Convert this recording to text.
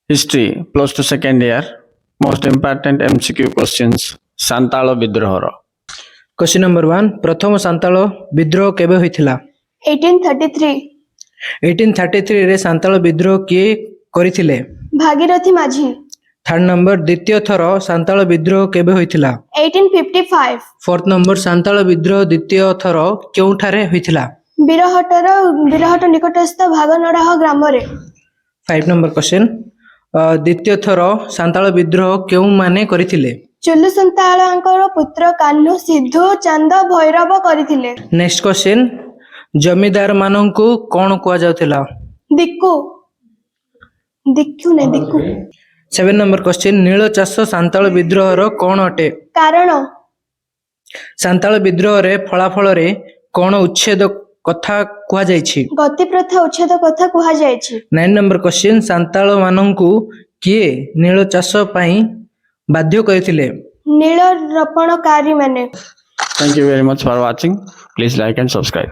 History, plus to second year. Most important MCQ questions. Santalo Bidrohor. Question number 1 प्रथम सांताल विद्रोह केबे होइथिला 1833 1833 रे सांताल विद्रोह किए करिथिले भागीरथी माझी थर्ड नंबर द्वितीय थर सांताल विद्रोह केबे होइथिला 1855 फोर्थ नंबर सांताल विद्रोह द्वितीय थर केउठारे होइथिला बिरहट निकटस्थ भागनडाह ग्राम रे 5 नंबर क्वेश्चन द्वितीय थर सांताल विद्रोह केउ माने करिथिले चुल्लु संतालंकर पुत्र कान्हू सिद्धू चंद भैरव करथिले नेक्स्ट क्वेश्चन जमीदार माननकु कोन कुआ जाउथिला दिक्कु दिक्कु ने दिक्कु 7 नंबर क्वेश्चन नील चाष सांताल विद्रोह रो कोन अटे कारण सांताल विद्रोह रे फलाफल रे कोन उच्छेद कथा कुआ जायछि गति प्रथा उच्छेद कथा कुहा जायछि 9 नंबर क्वेश्चन सांताल माननकु किए नील चाष पई बाध्य करथिले नील रोपणकारी माने Thank you very much for watching. Please like and subscribe.